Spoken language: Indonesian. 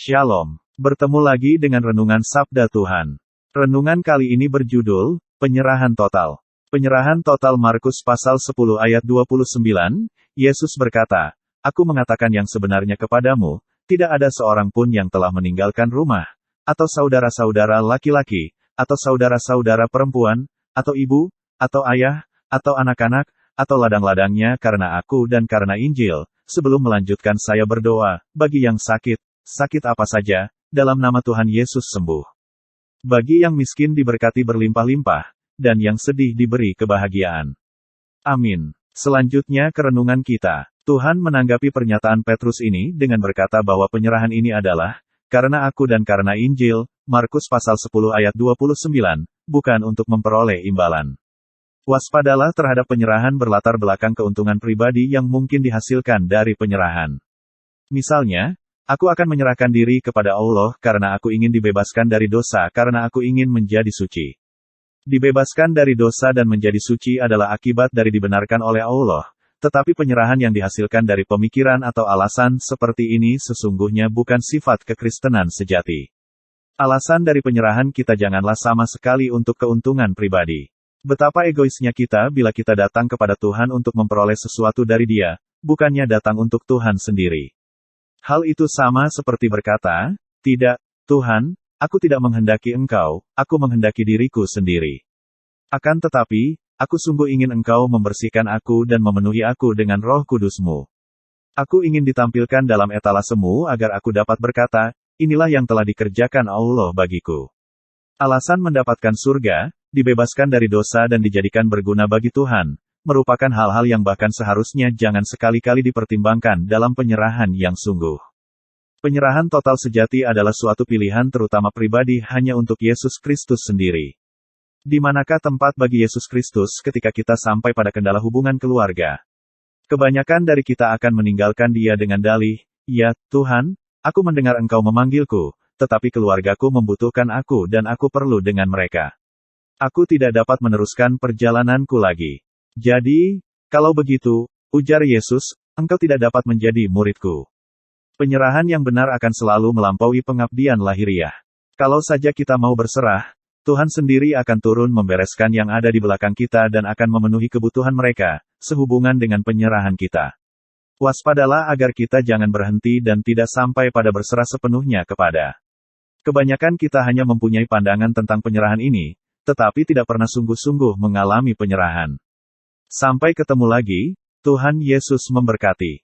Shalom. Bertemu lagi dengan renungan Sabda Tuhan. Renungan kali ini berjudul, Penyerahan Total. Penyerahan total Markus pasal 10 ayat 29, Yesus berkata, Aku mengatakan yang sebenarnya kepadamu, tidak ada seorang pun yang telah meninggalkan rumah, atau saudara-saudara laki-laki, atau saudara-saudara perempuan, atau ibu, atau ayah, atau anak-anak, atau ladang-ladangnya karena aku dan karena Injil, sebelum melanjutkan saya berdoa, bagi yang sakit apa saja, dalam nama Tuhan Yesus sembuh. Bagi yang miskin diberkati berlimpah-limpah, dan yang sedih diberi kebahagiaan. Amin. Selanjutnya ke renungan kita. Tuhan menanggapi pernyataan Petrus ini dengan berkata bahwa penyerahan ini adalah, karena aku dan karena Injil, Markus pasal 10 ayat 29, bukan untuk memperoleh imbalan. Waspadalah terhadap penyerahan berlatar belakang keuntungan pribadi yang mungkin dihasilkan dari penyerahan. Misalnya, aku akan menyerahkan diri kepada Allah karena aku ingin dibebaskan dari dosa karena aku ingin menjadi suci. Dibebaskan dari dosa dan menjadi suci adalah akibat dari dibenarkan oleh Allah, tetapi penyerahan yang dihasilkan dari pemikiran atau alasan seperti ini sesungguhnya bukan sifat kekristenan sejati. Alasan dari penyerahan kita janganlah sama sekali untuk keuntungan pribadi. Betapa egoisnya kita bila kita datang kepada Tuhan untuk memperoleh sesuatu dari Dia, bukannya datang untuk Tuhan sendiri. Hal itu sama seperti berkata, tidak, Tuhan, aku tidak menghendaki Engkau, aku menghendaki diriku sendiri. Akan tetapi, aku sungguh ingin Engkau membersihkan aku dan memenuhi aku dengan Roh Kudus-Mu. Aku ingin ditampilkan dalam etalasemu agar aku dapat berkata, inilah yang telah dikerjakan Allah bagiku. Alasan mendapatkan surga, dibebaskan dari dosa dan dijadikan berguna bagi Tuhan, merupakan hal-hal yang bahkan seharusnya jangan sekali-kali dipertimbangkan dalam penyerahan yang sungguh. Penyerahan total sejati adalah suatu pilihan terutama pribadi hanya untuk Yesus Kristus sendiri. Di manakah tempat bagi Yesus Kristus ketika kita sampai pada kendala hubungan keluarga? Kebanyakan dari kita akan meninggalkan Dia dengan dalih, ya, Tuhan, aku mendengar Engkau memanggilku, tetapi keluargaku membutuhkan aku dan aku perlu dengan mereka. Aku tidak dapat meneruskan perjalananku lagi. Jadi, kalau begitu, ujar Yesus, engkau tidak dapat menjadi muridku. Penyerahan yang benar akan selalu melampaui pengabdian lahiriah. Kalau saja kita mau berserah, Tuhan sendiri akan turun membereskan yang ada di belakang kita dan akan memenuhi kebutuhan mereka, sehubungan dengan penyerahan kita. Waspadalah agar kita jangan berhenti dan tidak sampai pada berserah sepenuhnya kepada. Kebanyakan kita hanya mempunyai pandangan tentang penyerahan ini, tetapi tidak pernah sungguh-sungguh mengalami penyerahan. Sampai ketemu lagi, Tuhan Yesus memberkati.